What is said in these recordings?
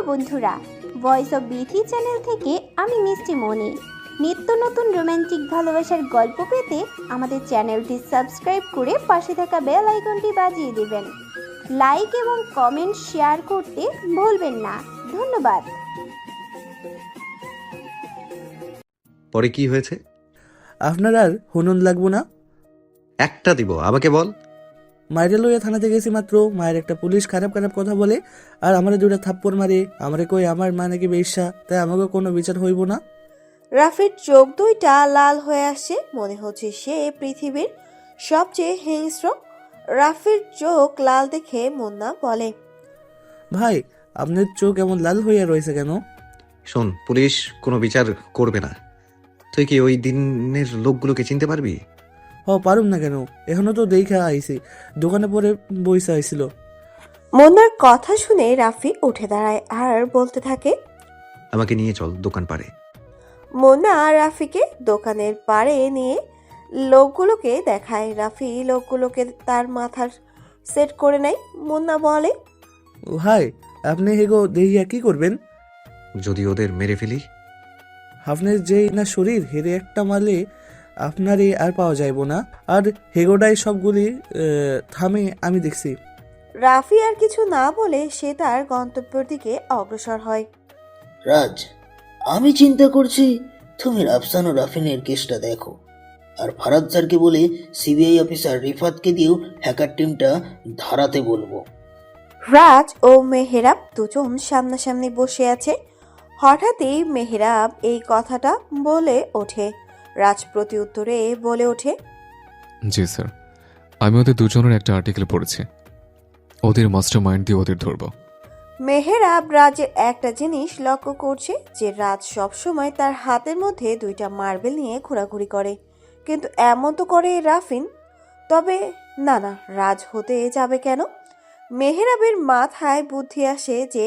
বন্ধুরা, voice of Bithi channel থেকে আমি মিষ্টি মনি। নিত্য নতুন রোমান্টিক ভালোবাসার গল্প পেতে আমাদের চ্যানেলটি সাবস্ক্রাইব করে পাশে থাকা বেল আইকনটি বাজিয়ে দেবেন। লাইক এবং কমেন্ট শেয়ার করতে ভুলবেন না। ধন্যবাদ। পরে কি হয়েছে? আপনার আর হুনুন লাগবো না। একটা দিব, আমাকে বল। মায়ের লইয়া থানাতে গেছি মাত্র। মায়ের একটা পুলিশ খারাপ খারাপ কথা বলে আর আমারে দুইটা থাপ্পড় মারে। আমারে কই আমার মা নাকি বেশ্যা, তাই আমাকে কোনো বিচার হইব না। রাফির চোখ দুইটা লাল হয়ে আসছে, মনে হচ্ছে সে পৃথিবীর সবচেয়ে হিংস্র। রাফির চোখ লাল দেখে মুন্না বলে, ভাই আপনার চোখ এমন লাল হইয়া রয়েছে কেন? শোন, পুলিশ কোনো বিচার করবে না। তুই কি ওই দিনের লোকগুলোকে চিনতে পারবি? পারুম না কেন, এখনো তো দেখা আইছি, দোকানে পরে বইসা আইছিল। মুন্নার কথা শুনে রাফি উঠে দাঁড়ায় আর বলতে থাকে, আমাকে নিয়ে চল দোকান পারে। মুন্না রাফিকে দোকানের পাড়ে নিয়ে লোকগুলোকে দেখায়। রাফি লোকগুলোকে তার মাথার সেট করে নেয়। মুন্না বলে, ভাই আপনি হেগো দেখিয়া কি করবেন? যদি ওদের মেরে ফেলি? আপনার যে না শরীর, হেরে একটা মারলে আপনারই আর পাওয়া যাইব না। আর হেগোটাই সবগুলি থামে আমি দেখছি। রাফি আর কিছু না বলে সে তার গন্তব্যের দিকে অগ্রসর হয়। রাজ, আমি চিন্তা করছি তুমি রাফসান ও রাফিনের কেসটা দেখো, আর ফারাদ স্যারকে বলে সিবিআই অফিসার রিফাতকে দিয়েও হ্যাকার টিমটা ধারাতে বলবো। রাজ ও মেহেরাব দুজন সামনাসামনি বসে আছে। হঠাৎই মেহেরাব এই কথাটা বলে ওঠে। রাজ প্রতি উত্তরে বলে ওঠে, জি স্যার, আমি ওদের দুজনের একটা আর্টিকেল পড়েছি। ওদের মাস্টার মাইন্ড দিয়ে ওদের ধরবো। মেহেরাব রাজের একটা জিনিস লক্ষ্য করছে, যে রাজ সবসময় তার হাতের মধ্যে দুইটা মার্বেল নিয়ে ঘোরাঘুরি করে, কিন্তু এমন তো করে রাফিন। তবে না, রাজ হতে যাবে কেন? মেহেরাবের মাথায় বুদ্ধি আসে যে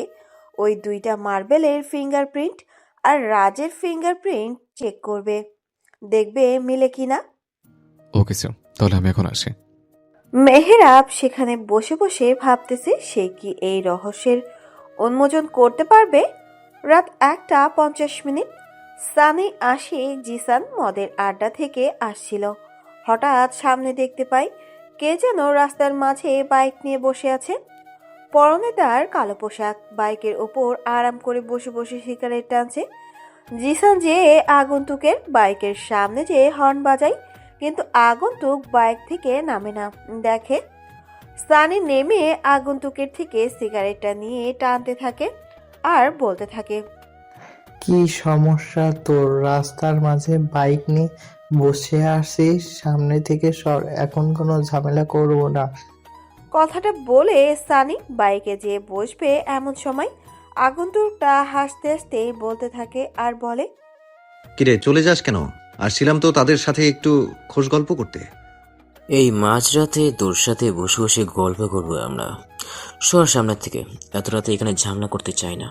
ওই দুইটা মার্বেলের ফিঙ্গারপ্রিন্ট আর রাজের ফিঙ্গারপ্রিন্ট চেক করবে, দেখবে মিলে কিনা। ওকে স্যার, তাহলে আমি এখন আসি। মেহেরাব সেখানে বসে বসে ভাবতেছে সে কি এই রহস্যের উন্মোচন করতে পারবে। রাত 1:50। সানি আশিক জিসান মদের আড্ডা থেকে আসছিল। হঠাৎ সামনে দেখতে পাই কে যেন রাস্তার মাঝে বাইক নিয়ে বসে আছে। পরনে তার কালো পোশাক, বাইকের ওপর আরাম করে বসে বসে সিগারেট টানছে। জিসান যে আগন্তুকের বাইকের সামনে যে হর্ন বাজায়, কিন্তু আগন্তুক বাইক থেকে নামে না। দেখে সানি নেমে আগন্তুকের থেকে সিগারেটটা নিয়ে টানতে থাকে আর বলতে থাকে, কি সমস্যা তোর? রাস্তার মাঝে বাইক নিয়ে বসে আসিস, সামনে থেকে সর, এখন কোনো ঝামেলা করবো না। কথাটা বলে সানি বাইকে যেয়ে বসবে এমন সময় আগন্তুকটা হাসতে হাসতে বলতে থাকে আর বলে, কিরে, চলে যাস কেন? আসছিলাম তো তাদের সাথে একটু খোশ গল্প করতে। এই মাঝরাতে তোর সাথে বসে বসে গল্প করবো আমরা। সর সামনের থেকে, এত রাতে এখানে ঝামেলা করতে চাই না।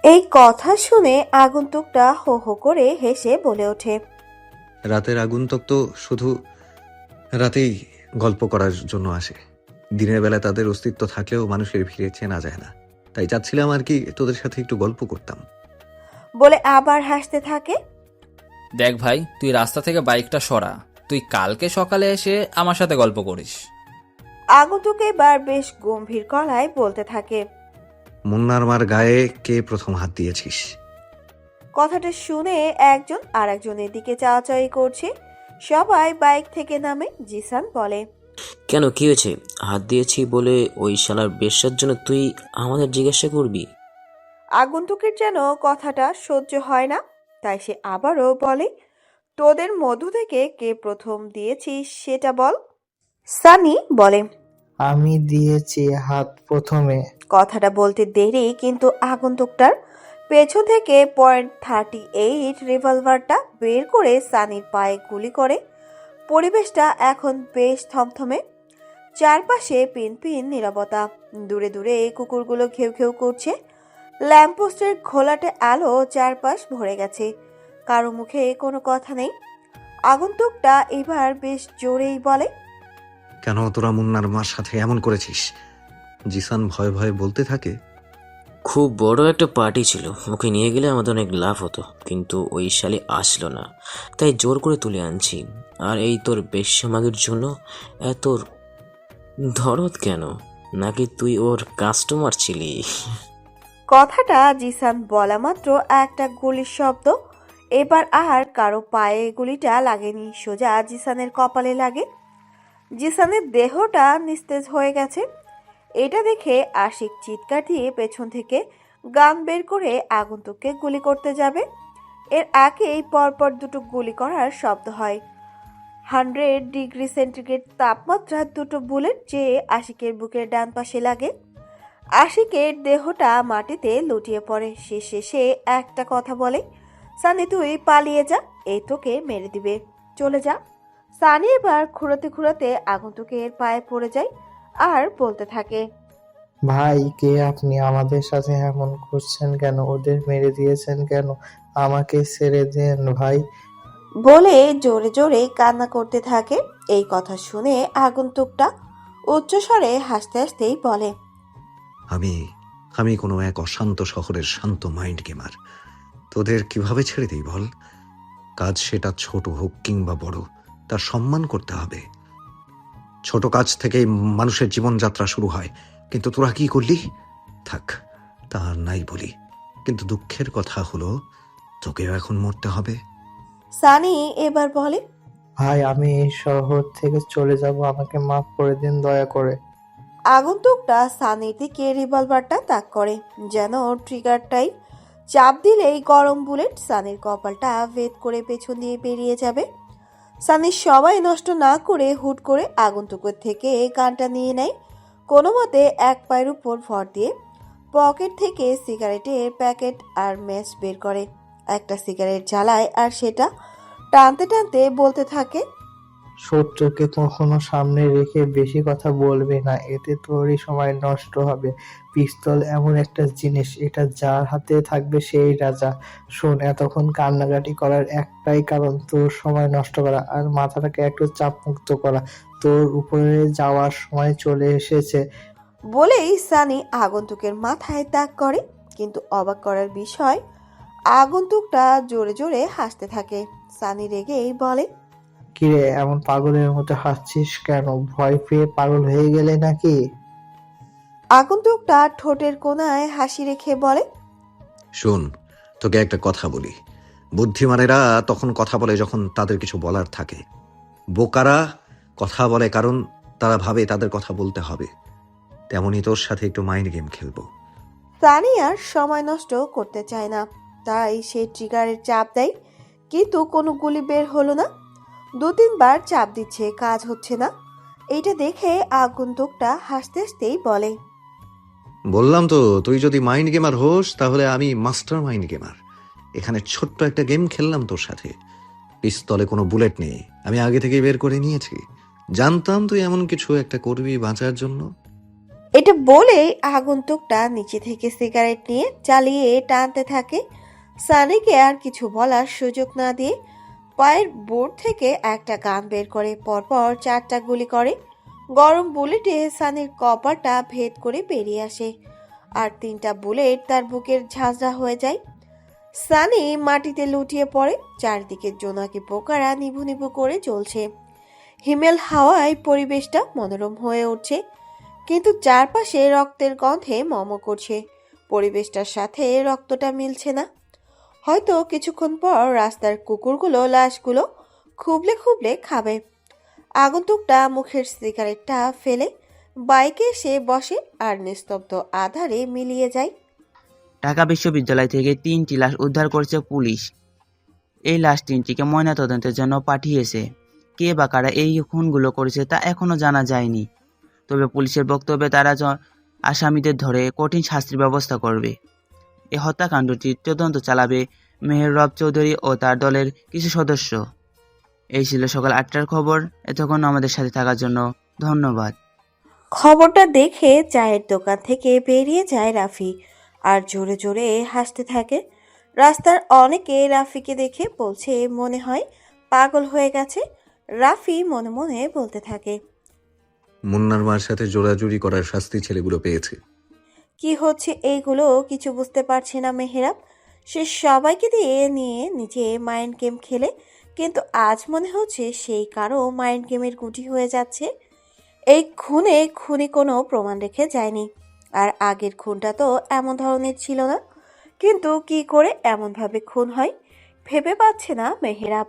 এই কথা শুনে আগন্তুকটা হো হো করে হেসে বলে ওঠে, রাতের আগন্তুক তো শুধু রাতেই গল্প করার জন্য আসে। দিনের বেলা তাদের অস্তিত্ব থাকলেও মানুষের ভিড়ে চেনা যায় না। তাই চাচ্ছিলাম আর কি তোদের সাথে একটু গল্প করতাম বলে আবার হাসতে থাকে। দেখ ভাই, তুই রাস্তা থেকে বাইকটা সরা, তুই কালকে সকালে এসে আমার সাথে গল্প করিস। আগন্তুক এবার বেশ গম্ভীর গলায় বলতে থাকে, মুন্নার মার গায়ে কে প্রথম হাত দিয়েছিস? কথাটা শুনে একজন আর একজনের দিকে চাওয়াচাওয়ি করছে। সবাই বাইক থেকে নামে। জিসান বলে, কেন, কি হয়েছে? হাত দিয়েছি বলে ওই শালার বেশ্যার জন্য তুই আমাদের জিজ্ঞাসা করবি? আগন্তুকের যেন কথাটা সহ্য হয় না, তাই সে আবারও বলে, তোদের মধ্য থেকে কে প্রথম দিয়েছিস সেটা বল। সানি বলে, আমি দিয়েছি হাত প্রথমে। কথাটা বলতে দেরি, কিন্তু আগন্তুকটার পেছন থেকে .38 রিভলভারটা বের করে সানির পায়ে গুলি করে। পরিবেশটা এখন বেশ থমথমে। চারপাশে পিন পিন নীরবতা। দূরে দূরে কুকুরগুলো ঘেউ ঘেউ করছে। ল্যাম্পপোস্টের ঘোলাটে আলো চারপাশ ভরে গেছে। কারো মুখে কোনো কথা নেই। আগন্তুকটা এবার বেশ জোরেই বলে, কেন তোরা মুন্নার মার সাথে এমন করেছিস? জিসান ভয়ে ভয়ে বলতে থাকে, খুব বড় একটা পার্টি ছিল, ওকে নিয়ে গেলে আমাদের অনেক লাভ হতো, কিন্তু ওই শালি আসলো না, তাই জোর করে তুলে আনছি। আর এই তোর বেশ্যামাগের জন্য এত দরদ কেন? নাকি তুই ওর কাস্টমার ছিলি? কথাটা জিসান বলা মাত্র একটা গুলির শব্দ। এবার আর কারো পায়ে গুলিটা লাগেনি, সোজা জিসানের কপালে লাগে। জিসানের দেহটা নিস্তেজ হয়ে গেছে। এটা দেখে আশিক চিৎকার দিয়ে পেছন থেকে গান বের করে আগন্তুককে গুলি করতে যাবে। এর আগেই পরপর দুটো গুলি করার শব্দ হয়। 100 ডিগ্রি সেন্টিগ্রেড তাপমাত্রার দুটো বুলেট যে আশিকের বুকের ডান পাশে লাগে। আশিকের দেহটা মাটিতে লুটিয়ে পড়ে। সে শেষে একটা কথা বলে, সানি তুই পালিয়ে যা, এই তোকে মেরে দিবে, চলে যা। সানি এবার খুঁড়োতে খুঁড়োতে আগন্তুকের পায়ে পড়ে যায় আর বলতে থাকে, ভাই কে আপনি? আমাদের সাথে এমন করছেন কেন? ওদের মেরে দিয়েছেন কেন? আমাকে ছেড়ে দেন ভাই। বলে জোরে জোরে কান্না করতে থাকে। এই কথা শুনে আগন্তুকটা উচ্চস্বরে হাসতে হাসতেই বলে, আমি আমি কোনো এক অশান্ত শহরের শান্ত মাইন্ড গেমার। তোদের কিভাবে ছেড়ে দিই বল? কাজ সেটা ছোট হোক কিংবা বড়, তার সম্মান করতে হবে। ছোট কাজ থেকেই মানুষের জীবনযাত্রা শুরু হয়, কিন্তু তোরা কি করলি? থাক, তা আর নাই বলি, কিন্তু দুঃখের কথা হলো তোকেও এখন মরতে হবে। সানি এবার বলে, ভাই আমি এই শহর থেকে চলে যাব, আমাকে মাফ করে দিন দয়া করে। আগন্তুকটা সানির দিকে রিভলভারটা তাক করে, যেন ট্রিগারটাই চাপ দিলেই গরম বুলেট সানির কপালটা ভেদ করে পেছন দিয়ে বেরিয়ে যাবে। সানির সবাই নষ্ট না করে হুট করে আগন্তুকের থেকে গানটা নিয়ে নেয়। কোনো মতে এক পায়ের উপর ভর দিয়ে পকেট থেকে সিগারেটের প্যাকেট আর ম্যাচ বের করে। একটা সিগারেট জ্বালায় আর সেটা টানতে টানতে বলতে থাকে, শত্রুকে কখনো সামনে রেখে বেশি কথা বলবে না, এতে তোরই সময় নষ্ট হবে। পিস্তল এমন একটা জিনিস, এটা যার হাতে থাকবে সেই রাজা। শোন, এতক্ষণ কান্নাকাটি করার একটাই কারণ, তোর সময় নষ্ট করা আর মাথাটাকে একটু চাপমুক্ত করা। তোর উপরে যাওয়ার সময় চলে এসেছে। বলেই সানি আগন্তুকের মাথায় তাক করে। কিন্তু অবাক করার বিষয়, আগন্তুকটা জোরে জোরে হাসতে থাকে। সানি রেগেই বলে, কিরে এমন পাগলের মতো হাসছিস কেন? ভয় পেয়ে পাগল হয়ে গেলে নাকি? আগন্তুকটা ঠোঁটের কোণায় হাসি রেখে বলে, শোন, তোকে একটা কথা বলি। বুদ্ধিমানেরা তখন কথা বলে যখন তাদের কিছু বলার থাকে। বোকারা কথা বলে কারণ তারা ভাবে তাদের কথা বলতে হবে। তেমনই তোর সাথে একটু মাইন্ড গেম খেলবো। সানি আর সময় নষ্ট করতে চায় না, তাই সে ট্রিগারের চাপ দেয়, কিন্তু কোনো গুলি বের হলো না। 2-3 বার চাপ দিচ্ছে, কাজ হচ্ছে না। এইটা দেখে আগন্তুকটা হাসতে হাসতেই বলে, বললাম তো, তুই যদি মাইন্ড গেমার হোস তাহলে আমি মাস্টার মাইন্ড গেমার। এখানে ছোট্ট একটা গেম খেললাম তোর সাথে। পিস্তলে কোনো বুলেট নেই, আমি আগে থেকে বের করে নিয়েছি। জানতাম তুই এমন কিছু একটা করবি বাঁচার জন্য। এটা বলে আগন্তুকটা নিচে থেকে সিগারেট নিয়ে চালিয়ে টানতে থাকে। সানিকে আর কিছু বলার সুযোগ না দিয়ে পায়ের বোর্ড থেকে একটা গান বের করে পরপর 4টা গুলি করে। গরম বুলেটে সানির কপালটা ভেদ করে বেরিয়ে আসে, আর 3টা বুলেট তার বুকের ঝাঁঝরা হয়ে যায়। সানি মাটিতে লুটিয়ে পড়ে। চারিদিকে জোনাকি পোকারা নিভু নিভু করে জ্বলছে। হিমেল হাওয়ায় পরিবেশটা মনোরম হয়ে উঠছে, কিন্তু চারপাশে রক্তের গন্ধে মম করছে। পরিবেশটার সাথে রক্তটা মিলছে না। হয়তো কিছুক্ষণ পর রাস্তার কুকুরগুলো লাশগুলো খুবলে খুবলে খাবে। আগন্তুকটা মুখের সিগারেটটা ফেলে বাইকে এসে বসে আর নিস্তব্ধ আধারে মিলিয়ে যায়। ঢাকা বিশ্ববিদ্যালয় থেকে 3টি লাশ উদ্ধার করেছে পুলিশ। এই লাশ 3টিকে ময়নাতদন্তের জন্য পাঠিয়েছে। কে বা কারা এই খুনগুলো করেছে তা এখনো জানা যায়নি। তবে পুলিশের বক্তব্যে তারা আসামিদের ধরে কঠিন শাস্তির ব্যবস্থা করবে। এই হত্যাকাণ্ডটির তদন্ত চালাবে মেহের রব চৌধুরী ও তার দলের কিছু সদস্য। এই ছিল সকাল 8টার খবর। এতক্ষণ আমাদের সাথে থাকার জন্য ধন্যবাদ। খবরটা দেখে চায়ের দোকান থেকে বেরিয়ে যায় রাফি আর জোরে জোরে হাসতে থাকে। রাস্তার অনেকে রাফিকে দেখে বলছে মনে হয় পাগল হয়ে গেছে। রাফি মনে মনে বলতে থাকে, মুন্নার মার সাথে জোড়াজুড়ি করার শাস্তি ছেলেগুলো পেয়েছে। কি হচ্ছে এইগুলো কিছু বুঝতে পারছে না মেহেরাব। সে সবাইকে দিয়ে নিয়ে নিজে মাইন্ড গেম খেলে, কিন্তু আজ মনে হচ্ছে সেই কারো মাইন্ড গেমের গুটি হয়ে যাচ্ছে। এই খুনে খুনি কোনো প্রমাণ রেখে যায়নি, আর আগের খুনটা তো এমন ধরনের ছিল না। কিন্তু কি করে এমনভাবে খুন হয় ভেবে পাচ্ছে না মেহেরাব।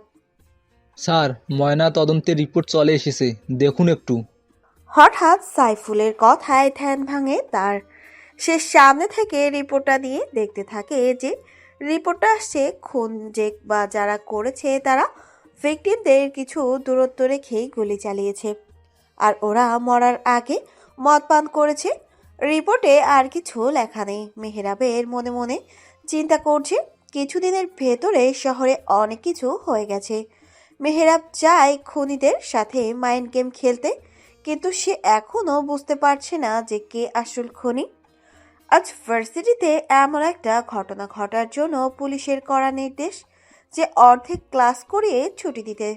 স্যার, ময়না তদন্তের রিপোর্ট চলে এসেছে, দেখুন একটু। হঠাৎ সাইফুলের কথায় ধ্যান ভাঙে তার। সে সামনে থেকে রিপোর্টটা দিয়ে দেখতে থাকে যে রিপোর্টটা আসছে খুন যে বা যারা করেছে তারা ভিকটিমদের কিছু দূরত্ব রেখেই গুলি চালিয়েছে, আর ওরা মরার আগে মদ পান করেছে। রিপোর্টে আর কিছু লেখা নেই। মেহেরাবের মনে মনে চিন্তা করছে কিছুদিনের ভেতরে শহরে অনেক কিছু হয়ে গেছে। মেহেরাব চায় খুনিদের সাথে মাইন্ড গেম খেলতে, কিন্তু সে এখনো বুঝতে পারছে না যে কে আসল খুনি। আজ ভার্সিটিতে এমন একটা ঘটনা ঘটার জন্য পুলিশের কড়া নির্দেশ যে অর্ধেক ক্লাস করিয়ে ছুটি দিতে।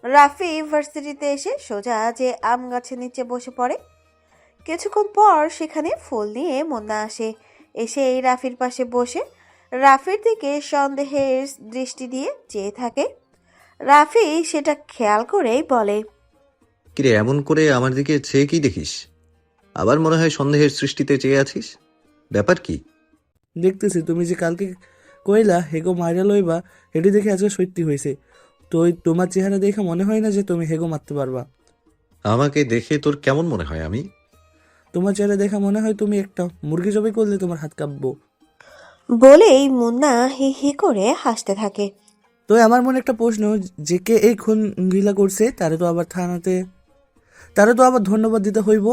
রাফি ভার্সিটিতে এসে সোজা যে আম গাছের নিচে বসে পড়ে। কিছুক্ষণ পর সেখানে ফুল নিয়ে মুন্না আসে। এসে এই রাফির পাশে বসে রাফির দিকে সন্দেহের দৃষ্টি দিয়ে চেয়ে থাকে। রাফি সেটা খেয়াল করেই বলে, কিরে, এমন করে আমার দিকে চেয়ে কি দেখিস? আবার মনে হয় সন্দেহের সৃষ্টিতে চেয়ে আছিস, ব্যাপার কি? দেখতেছি তুমি যে কালকে কইলা হেগো মাইরা লইবা, এটি দেখে আজকে সত্যি হয়েছে। তো তোমার চেহারা দেখে মনে হয় না যে তুমি হেগো মারতে পারবা। আমাকে দেখে তোর কেমন মনে হয়? আমি তোমার চেহারা দেখা মনে হয় তুমি একটা মুরগি জবাই করলে তোমার হাত কাঁপবো। বলেই মুন্না হি হি করে হাসতে থাকে। তো আমার মনে একটা প্রশ্ন, যে কে এই খুন গিলা করছে তারে তো আবার ধন্যবাদ দিতে হইব।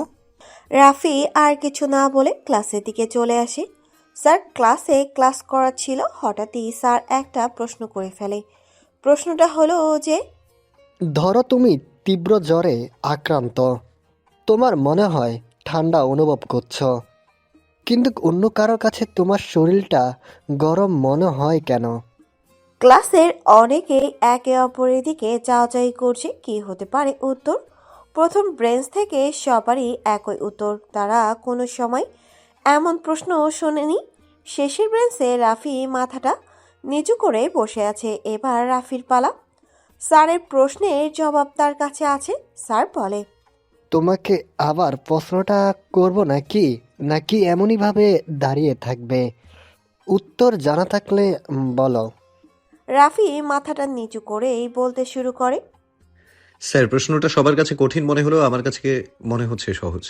রাফি আর কিছু না বলে ক্লাসের দিকে চলে আসে। স্যার ক্লাসে ক্লাস করাচ্ছিল, হঠাৎই স্যার একটা প্রশ্ন করে ফেলে। প্রশ্নটা হলো যে, ধরো তুমি তীব্র জ্বরে আক্রান্ত, তোমার মনে হয় ঠান্ডা অনুভব করছো, কিন্তু অন্য কারোর কাছে তোমার শরীরটা গরম মনে হয় কেন? ক্লাসের অনেকেই একে অপরের দিকে চাওয়াচাই করছে কি হতে পারে উত্তর। প্রথম ব্রেঞ্চ থেকে সবারই একই উত্তর, তারা কোনো সময় এমন প্রশ্ন শোনেনি। শেষের ব্রেঞ্চে রাফি মাথাটা নিচু করে বসে আছে। এবার রাফির পালা। স্যারের প্রশ্নের জবাব তার কাছে আছে। স্যার বলে, তোমাকে আবার প্রশ্নটা করব নাকি এমনইভাবে দাঁড়িয়ে থাকবে? উত্তর জানা থাকলে বলো। রাফি মাথাটা নিচু করেই বলতে শুরু করে, স্যার, প্রশ্নটা সবার কাছে কঠিন মনে হলেও আমার কাছে মনে হচ্ছে সহজ।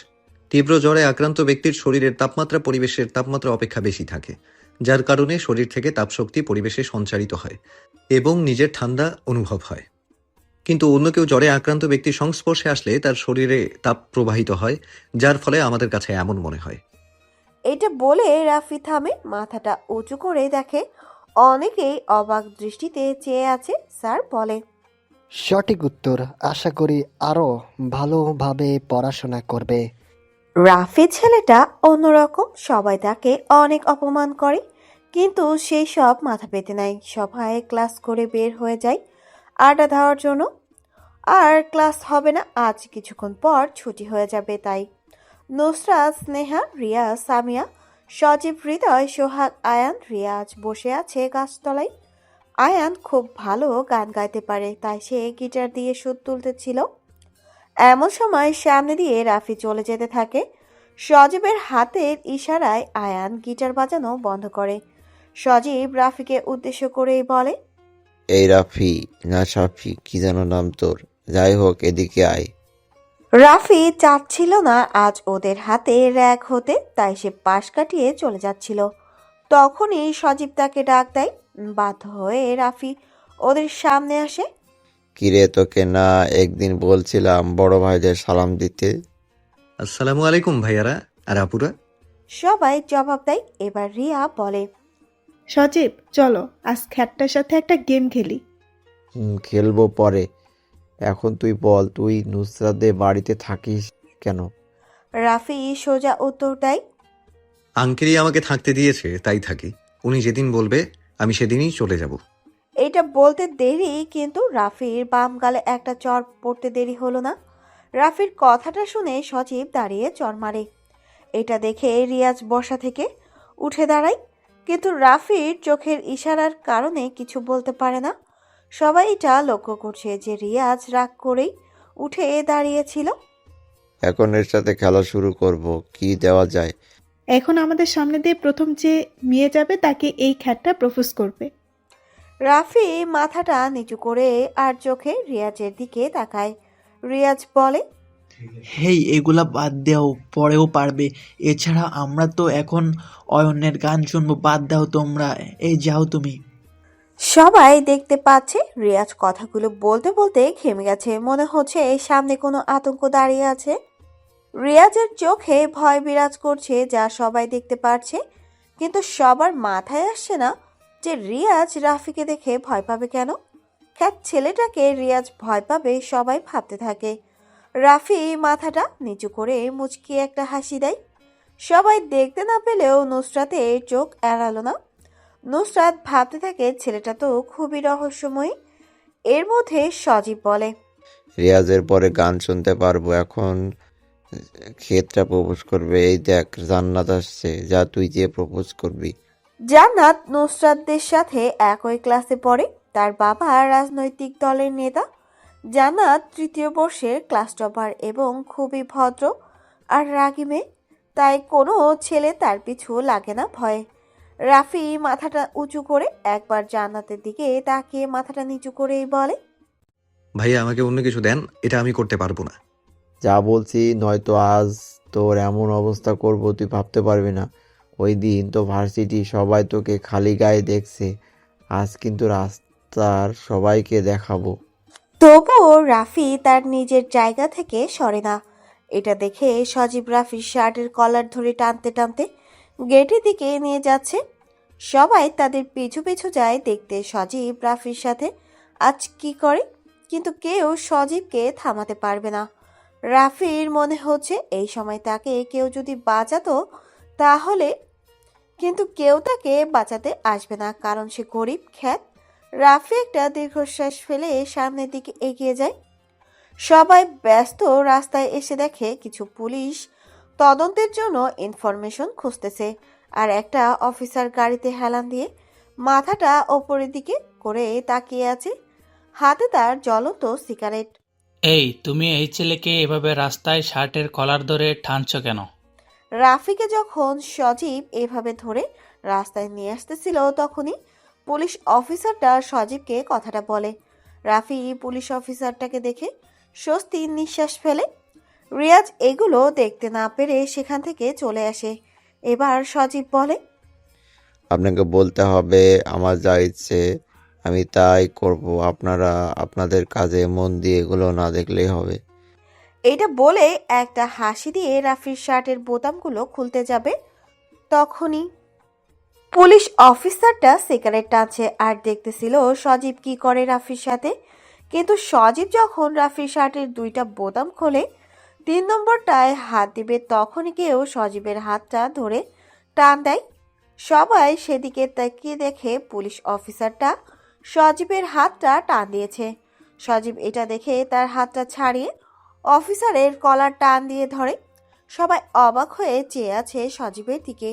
তীব্র জ্বরে আক্রান্ত ব্যক্তির শরীরের তাপমাত্রা পরিবেশের তাপমাত্রা অপেক্ষা বেশি থাকে, যার কারণে শরীর থেকে তাপশক্তি পরিবেশে সঞ্চারিত হয় এবং নিজের ঠান্ডা অনুভব হয়। কিন্তু অন্য কেউ জ্বরে আক্রান্ত ব্যক্তির সংস্পর্শে আসলে তার শরীরে তাপ প্রবাহিত হয়, যার ফলে আমাদের কাছে এমন মনে হয়। এটা বলে রাফি থামে, মাথাটা উঁচু করে দেখে অনেকেই অবাক দৃষ্টিতে চেয়ে আছে। স্যার বলে, সঠিক উত্তর। আশা করি আরো ভালোভাবে পড়াশোনা করবে। রাফি ছেলেটা অন্যরকম, সবাই তাকে অনেক অপমান করে, কিন্তু সেই সব মাথা পেতে নাই। সবাই ক্লাস করে বের হয়ে যায় আড্ডা দেওয়ার জন্য। আর ক্লাস হবে না আজ, কিছুক্ষণ পর ছুটি হয়ে যাবে। তাই নুসরাত, স্নেহা, রিয়া, সামিয়া, সজীব, হৃদয়, সোহাগ, আয়ান, রিয়াজ বসে আছে গাছতলায়। আয়ান খুব ভালো গান গাইতে পারে, তাই সে গিটার দিয়ে সুর তুলতেছিল। এমন সময় সামনে দিয়ে রাফি চলে যেতে থাকে। সজীবের হাতের ইশারায় আয়ান গিটার বাজানো বন্ধ করে। সজীব রাফিকে উদ্দেশ্য করেই বলে, এই রাফি না সাফি কি যেন নাম তোর, যাই হোক এদিকে আয়। রাফি চাচ্ছিল না আজ ওদের হাতে র্যাগ হতে, তাই সে পাশ কাটিয়ে চলে যাচ্ছিল। তখনই সজীব তাকে ডাক দেয়। বাধ্য হয়ে রাফি ওদের সামনে আসে। কিরে, তোকে না একদিন বলছিলাম বড় ভাইদের সালাম দিতে? আসসালামু আলাইকুম ভাইয়ারা আর আপুরা। সবাই জবাব দেয়। এবার রিয়া বলে, সজীব চলো আজ খ্যাটটার সাথে একটা গেম খেলি। খেলবো পরে, এখন তুই বল, তুই নুসরাতদের বাড়িতে থাকিস কেন? রাফি সোজা উত্তর দেয়, আঙ্কেলই আমাকে থাকতে দিয়েছে তাই থাকি, উনি যেদিন বলবে আমি সেদিনই চলে যাব। এটা বলতে দেরি, কিন্তু রাফির বাম গালে একটা চর পড়তে দেরি হলো না। রাফির কথাটা শুনে সজীব দাঁড়িয়ে চর মারে। এটা দেখে রিয়াজ বসা থেকে উঠে দাঁড়ায়, কিন্তু রাফির চোখের ইশারার কারণে কিছু বলতে পারে না। সবাই এটা লক্ষ্য করছে যে রিয়াজ রাগ করেই উঠে দাঁড়িয়েছিল। এখন এর সাথে খেলা শুরু করব, কি দেওয়া যায়? এখন আমাদের সামনে দিয়ে প্রথম যে মেয়ে যাবে তাকে এই খ্যাটটা প্রপোজ করবে। রাফি মাথাটা নিচু করে আর চোখে রিয়াজের দিকে তাকায়। রিয়াজ বলে, হেই, এগুলা বাদ দাও, পরেও পারবে। এছাড়া আমরা তো এখন অয়নের গান শুনবো, বাদ দাও তোমরা, এই যাও তুমি। সবাই দেখতে পাচ্ছে রিয়াজ কথাগুলো বলতে বলতে থেমে গেছে। মনে হচ্ছে সামনে কোনো আতঙ্ক দাঁড়িয়ে আছে। রিয়াজের চোখে ভয় বিরাজ করছে, যা সবাই দেখতে পারছে, কিন্তু সবার মাথায় আসছে না যে রিয়াজ রাফিকে দেখে ভয় পাবে কেন। খ্যাত ছেলেটাকে রিয়াজ ভয় পাবে সবাই ভাবতে থাকে। রাফি মাথাটা নিচু করে মুচকি একটা হাসি দেয়। সবাই দেখতে না পেলেও নুসরাতের চোখ এড়ালো না। নুসরাত ভাবতে থাকে ছেলেটা তো খুবই রহস্যময়ী। এর মধ্যে সজীব বলে, রিয়াজের পরে গান শুনতে পারবো। এখন ক্ষেতটা প্রপোজ করবে। এই দেখ, জান্নাত আসছে, যা তুই যে প্রপোজ করবি। জান্নাত নুসরাতদের সাথে একই ক্লাসে পড়ে। তার বাবা রাজনৈতিক দলের নেতা। জান্নাত তৃতীয় বর্ষের ক্লাস টপার এবং খুবই ভদ্র আর রাগী মেয়ে, তাই কোনো ছেলে তার পিছু লাগে না ভয়ে। রাফি মাথাটা উঁচু করে একবার জান্নাতের দিকে তাকিয়ে মাথাটা নিচু করেই বলে, ভাইয়া আমাকে অন্য কিছু দেন, এটা আমি করতে পারবো না। যা বলছি, নয়তো আজ তোর এমন অবস্থা করব তুই ভাবতে পারবি না। ওই দিন তো ভার্সিটি সবাই তোকে খালি গায়ে দেখছে, আজ কিন্তু রাস্তার সবাইকে দেখাবো। তবুও রাফি তার নিজের জায়গা থেকে সরে না। এটা দেখে সজীব রাফির শার্টের কলার ধরে টানতে টানতে গেটের দিকে নিয়ে যাচ্ছে। সবাই তাদের পিছু পিছু যায় দেখতে সজীব রাফির সাথে আজ কি করে, কিন্তু কেউ সজীবকে থামাতে পারবে না। রাফির মনে হচ্ছে এই সময় তাকে কেউ যদি বাঁচাতো তাহলে, কিন্তু কেউ তাকে বাঁচাতে আসবে না, কারণ সে গরিব খ্যাত। রাফি একটা দীর্ঘশ্বাস ফেলে সামনের দিকে এগিয়ে যায়। সবাই ব্যস্ত। রাস্তায় এসে দেখে কিছু পুলিশ তদন্তের জন্য ইনফরমেশন খুঁজতেছে, আর একটা অফিসার গাড়িতে হেলান দিয়ে মাথাটা ওপরের দিকে করে তাকিয়ে আছে, হাতে তার জ্বলন্ত সিগারেট। এই, তুমি এই ছেলেকে এভাবে রাস্তায় শার্টের কলার ধরে টানছো কেন? রাফিকে যখন সজীব এভাবে ধরে রাস্তায় নিয়ে আসতেছিল তখনই পুলিশ অফিসারটা সজীবকে কথাটা বলে। রাফি পুলিশ অফিসারটাকে দেখে স্বস্তির নিঃশ্বাস ফেলে। রিয়াজ এগুলো দেখতে না পেরে সেখান থেকে চলে আসে। এবার সজীব বলে, আপনাকে বলতে হবে, আমার যা ইচ্ছে আমি তাই করব। আপনারা আপনাদের কাজে মন দিয়ে এগুলো না দেখলেই হবে। এটা বলে একটা হাসি দিয়ে রাফির শার্টের বোতামগুলো খুলতে যাবে, তখনই পুলিশ অফিসারটা সিগারেট টানছে আর দেখতেছিল সজীব কি করে রাফির সাথে। কিন্তু সজীব যখন রাফির শার্টের দুইটা বোতাম খোলে 3 নম্বরটায় হাত দিবে, তখনই কেউ সজীবের হাতটা ধরে টান দেয়। সবাই সেদিকে তাকিয়ে দেখে পুলিশ অফিসারটা সজীবের হাতটা টান দিয়েছে। সজীব এটা দেখে তার হাতটা ছাড়িয়ে অফিসারের কলার টান দিয়ে ধরে। সবাই অবাক হয়ে চেয়ে আছে সজীবের দিকে।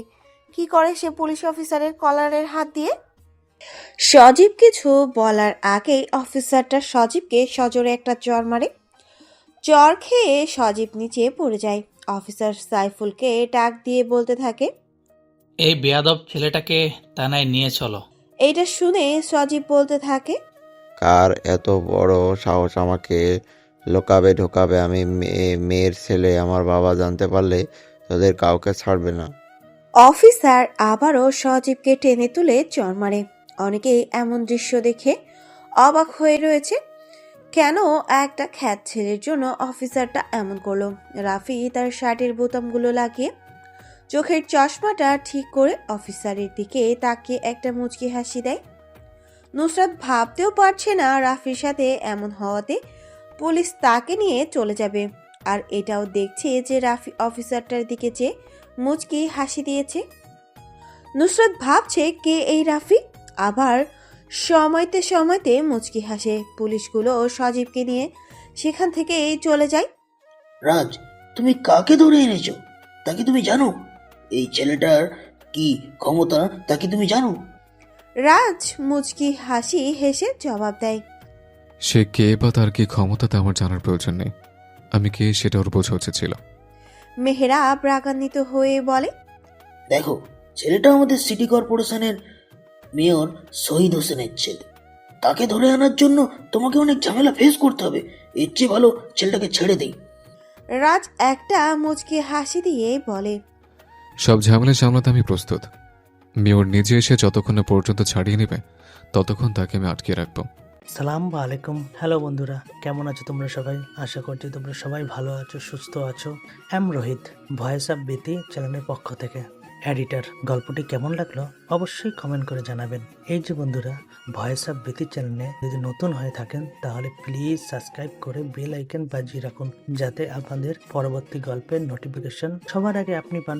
কি করে সে পুলিশ অফিসারের কলারের হাত দিয়ে? সজীব কিছু বলার আগেই অফিসারটা সজীবকে সজোরে একটা চড় মারে। চড় খেয়ে সজীব নিচে পড়ে যায়। অফিসার সাইফুলকে ডাক দিয়ে বলতে থাকে, এই বেয়াদব ছেলেটাকে থানায় নিয়ে চলো। এইটা শুনে সজীব বলতে থাকে, কার এত বড় সাহস আমাকে লোকাবে ঢোকাবে? আমি মেয়ের ছেলে, আমার বাবা জানতে পারলে তোদের কাউকে ছাড়বে না। অফিসার আবারও সজীবকে টেনে তুলে চড় মারে। অনেকেই এমন দৃশ্য দেখে অবাক হয়ে রয়েছে, কেন একটা খ্যাত ছেলের জন্য অফিসারটা এমন করলো। রাফি তার শার্টের বোতামগুলো লাগিয়ে চোখের চশমাটা ঠিক করে অফিসারের দিকে তাকিয়ে একটা মুচকি হাসি দেয়। নুসরাত ভাবতেও পারছে না রাফির সাথে এমন হওয়াতে পুলিশ তাকে নিয়ে চলে যাবে, আর এটাও দেখছে যে রাফি অফিসারটার দিকে চেয়ে মুচকি হাসি দিয়েছে। নুসরাত ভাবছে কে এই রাফি, আবার সময়তে সময়তে মুচকি হাসে। পুলিশগুলো সজীবকে নিয়ে সেখান থেকে চলে যায়। রাজ, তুমি কাকে ধরে এনেছো? তা কি তুমি জানো? এই ছেলেটার কি ক্ষমতা তা কি তুমি জানো? রাজ মুচকি হাসি হেসে জবাব দেয়। সে কে বা তার কি ক্ষমতা তা আমার জানার প্রয়োজন নেই। আমি কে সেটা ওর বোঝা উচিত ছিল। মেহরাব রাগান্বিত হয়ে বলে, দেখো, ছেলেটা আমাদের সিটি কর্পোরেশনের মেয়র শহীদ হোসেনের ছেলে। তাকে ধরে আনার জন্য তোমাকে অনেক ঝামেলা ফেস করতে হবে। এর চেয়ে ভালো ছেলেটাকে ছেড়ে দেই। রাজ একটা মুচকি হাসি দিয়ে বলে, সব ঝামেলা সামলাতে আমি প্রস্তুত। মেয়র নিজে এসে যতক্ষণ না পর্যন্ত ছাড়িয়ে নেবে ততক্ষণ তাকে আমি আটকে রাখবো। সালাম আলাইকুম। হ্যালো বন্ধুরা, কেমন আছো তোমরা সবাই? আশা করছি তোমরা সবাই ভালো আছো, সুস্থ আছো। এম রোহিত, ভয়েস অফ বিতি চ্যানেলের পক্ষ থেকে এডিটর। গল্পটি কেমন লাগলো অবশ্যই কমেন্ট করে জানাবেন। এই যে বন্ধুরা, ভয়েস অফ বিতি চ্যানেলে যদি নতুন হয়ে থাকেন তাহলে প্লিজ সাবস্ক্রাইব করে বেল আইকন বাজিয়ে রাখুন, যাতে আপনাদের পরবর্তী গল্পের নোটিফিকেশন সবার আগে আপনি পান।